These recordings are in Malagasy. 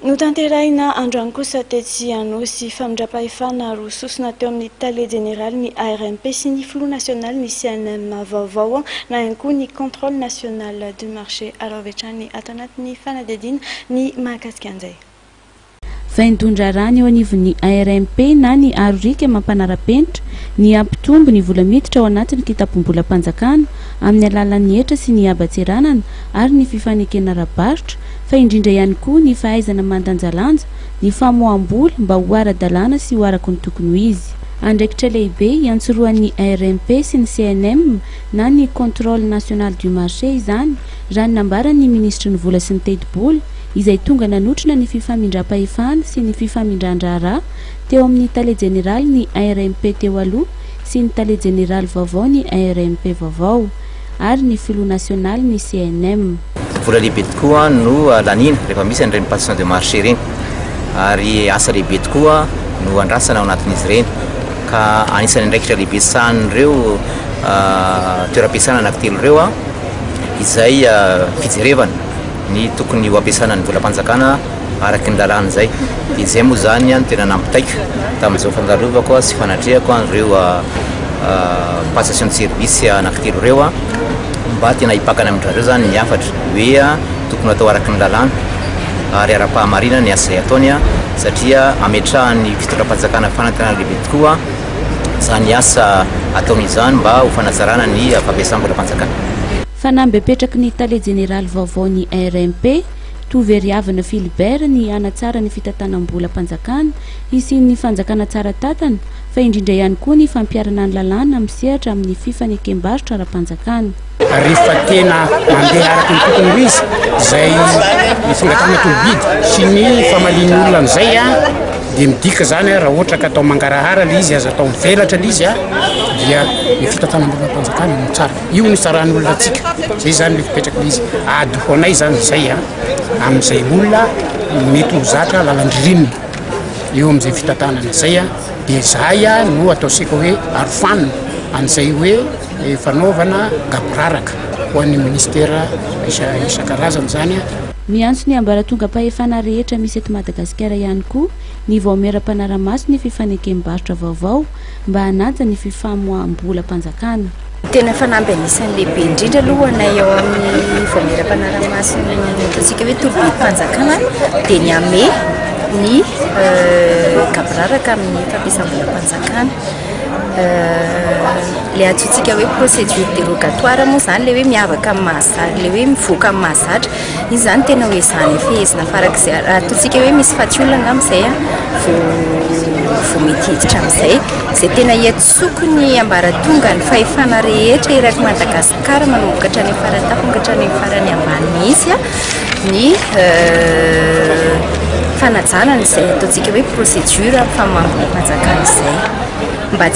Notanterahina androany kosa tetsy Anosy famindra-pahefana roa sosona teo amin'ny Palais Général ny ARMP sy ny Flou National ny CNM vaovao na ihany koa ny Contrôle National du Marché aravetrany ato anatin'ny fanadidina ny mahakasika an'izay. Vaindondra rany eo anivon'ny ARMP na ny arorika mampanara-penitra ny ampitombo ny vola miditra ao anatin'ny kitapo-bola-panjakana amin'ny alalan'ny hetra sy ny abatseranana ary ny fifanekena ara-barotra fa indrindra ihany koa ny fahaizana mandanjalanja ny famoam-bola mba ho ara-dalàna sy ho araka ny tokony ho izy. Andraikitra lehibe iantsoroan'ny ARMP sy ny CNM na ny Contrôle National du Marché izany raha ny nambaran'ny ministra ny vola sy ny teti-bola izay tonga nanotrona ny fifamindram-pahefana sy ny fifamindran-draharaha teo amin'ny Palais Général ny ARMP teo aloha sy ny Palais Général vaovao ny ARMP vaovao ary ny Flou National ny CNM. Vola lehibe tokoa no lanina rehefa misy an'ireny passation de marché reny ary asa lehibe tokoa no andrasana ao anatin'izy ireny ka anisany andraikitra lehibe sahan'ireo toeram-piasana anankitelo ireo izay fijerevana ny tokony ho ampiasana ny vola-panjakana araky ny lalàna izay. Dia izay moa zany no tena nampitaiko tamin'izao fandalovako sy fanatreako ireo passation de service anankitelo ireo mba tena hipakana amin'izareo zany ny hafatra hoe tokony atao araky ny lalàna ary ara-pahamarina ny asa ataony satria ametrahany fitondram-panjakana fanantenana lehibe tokoa zany asa ataon'izany mba ho fanazarana ny fampiasana vola-panjakana. Fanamby apetraky ny Palais Général vaovao ny ARMP Toveriavana Philibert ny anatsara ny fitantanam-bola panjakana isin'ny fanjakana tsara tatana fa indrindra ihany koa ny fampiarana ny lalàna misehatra amin'ny fifanekem-barotra ara-panjakana. Rehefa tena mandeha araky ny tokony ho izy izay fifangatana tolobidy sy ny famalian'olona amin'izay dia midika zany raha ohatra ka atao mangarahara le izy aza atao mivelatra le izy dia ny fitantanam-bola panjakana no tsara. Io ny tsaran'ny olona atsika zay zany le fipetraka le izy ady hoanay zany izay amin'izay olona mety ho zatra lalan-dririnina eo amin'izay fitantanana izay dia izay no ataosika hoe arofanina an'izay hoe fanaovana gaboraraka ho an'ny ministera isan-karazany zany. Miantso ny ambaratonga-pahefana rehetra misy eto Madagasikara ihany koa ny vaomeram-panaramaso ny fifanekem-barotra vaovao mba hanaja ny fifamoam-bola panjakana. Tena fanamby anisan'ny lehibe indrindra alohanay ao amin'ny vaomeram-panaramaso ataontsika hoe tolobidy panjakana dia ny ame ny gaboraraka amin'ny fampiasam-bola panjakana. Le atsotsika hoe procédure dérogatoire moa zany le hoe miavaka amin'ny mahazatra le hoe mivoaka amin'ny mahazatra izy zany tena hoe zany fehezina farak'izay ataontsika hoe misy faty olona amin'izay vao mety hiditra amin'izay izay tena hiantsoko ny ambaratonga ny fahefana rehetra eraky Madagasikara manomboka hatrany amin'ny farany tapony ka hatrany amin'ny farany ambany mihitsy ny fanajanana izay ataontsika hoe procédure famoam-bola panjakana izay mba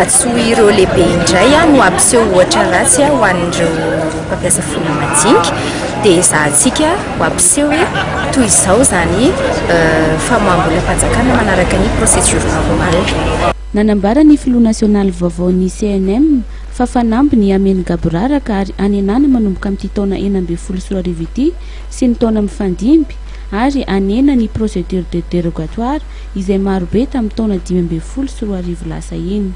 tsy ho ireo lehibe indray no ampiseho ohatra ratsy ho an'ireo mpampiasa vola madinika dia izahantsika ho ampiseho hoe toy izao zany famoam-bola panjakana manaraka ny procédure normale. Nanambara ny Flou National vaovao ny CNM fa fanamby ny ameny gaboraraka ary anenana manomboka amin'ity taona 2024 ity sy ny taona mifandimby ary anena ny procédure de dérogatoire izay marobe tamin'ny taona 2024 lasa iny.